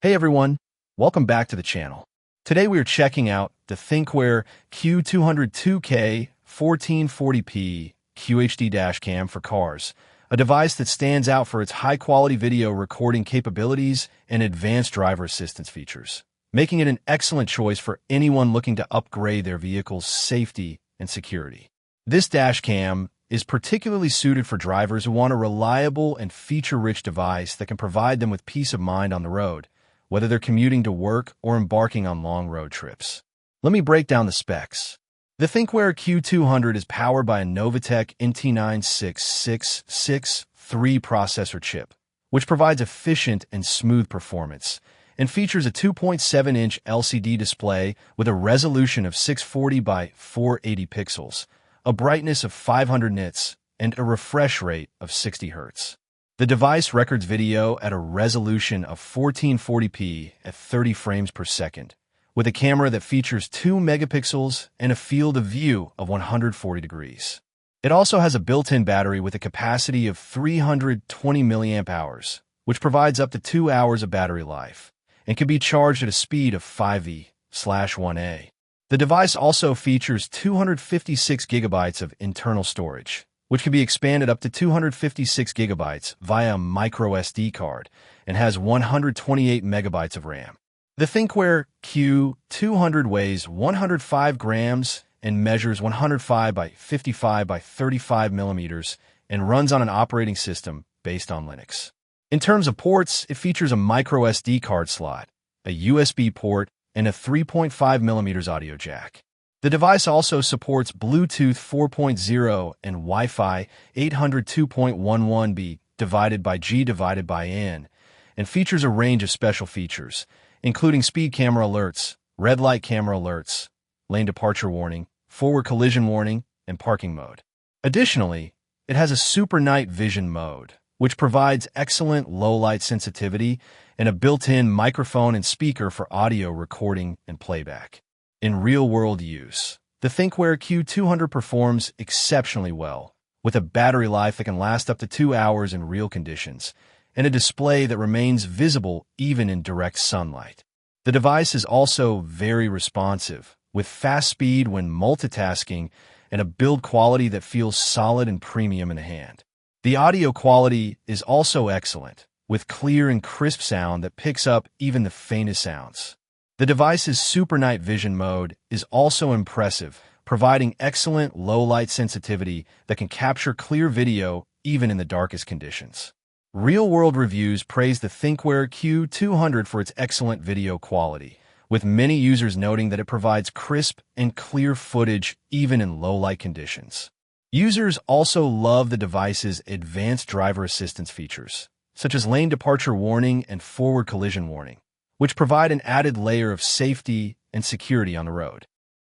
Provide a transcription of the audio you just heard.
Hey everyone, welcome back to the channel. Today we are checking out the Thinkware Q202K 1440p QHD dashcam for cars, a device that stands out for its high-quality video recording capabilities and advanced driver assistance features, making it an excellent choice for anyone looking to upgrade their vehicle's safety and security. This dashcam is particularly suited for drivers who want a reliable and feature-rich device that can provide them with peace of mind on the road, whether they're commuting to work or embarking on long road trips. Let me break down the specs. The Thinkware Q200 is powered by a Novatec NT96663 processor chip, which provides efficient and smooth performance, and features a 2.7-inch LCD display with a resolution of 640 by 480 pixels, a brightness of 500 nits, and a refresh rate of 60 Hz. The device records video at a resolution of 1440p at 30 frames per second, with a camera that features 2 megapixels and a field of view of 140 degrees. It also has a built-in battery with a capacity of 320 mAh, which provides up to 2 hours of battery life, and can be charged at a speed of 5e/1a. The device also features 256 gigabytes of internal storage, which can be expanded up to 256 gigabytes via a micro SD card and has 128 megabytes of RAM. The Thinkware Q200 weighs 105 grams and measures 105 by 55 by 35 millimeters and runs on an operating system based on Linux. In terms of ports, it features a micro SD card slot, a USB port, and a 3.5 millimeters audio jack. The device also supports Bluetooth 4.0 and Wi-Fi 802.11b divided by G divided by N, and features a range of special features, including speed camera alerts, red light camera alerts, lane departure warning, forward collision warning, and parking mode. Additionally, it has a super night vision mode, which provides excellent low-light sensitivity and a built-in microphone and speaker for audio recording and playback. In real-world use, the Thinkware Q200 performs exceptionally well, with a battery life that can last up to 2 hours in real conditions, and a display that remains visible even in direct sunlight. The device is also very responsive, with fast speed when multitasking and a build quality that feels solid and premium in the hand. The audio quality is also excellent, with clear and crisp sound that picks up even the faintest sounds. The device's Super Night Vision mode is also impressive, providing excellent low-light sensitivity that can capture clear video even in the darkest conditions. Real-world reviews praise the Thinkware Q200 for its excellent video quality, with many users noting that it provides crisp and clear footage even in low-light conditions. Users also love the device's advanced driver assistance features, such as lane departure warning and forward collision warning, which provide an added layer of safety and security on the road.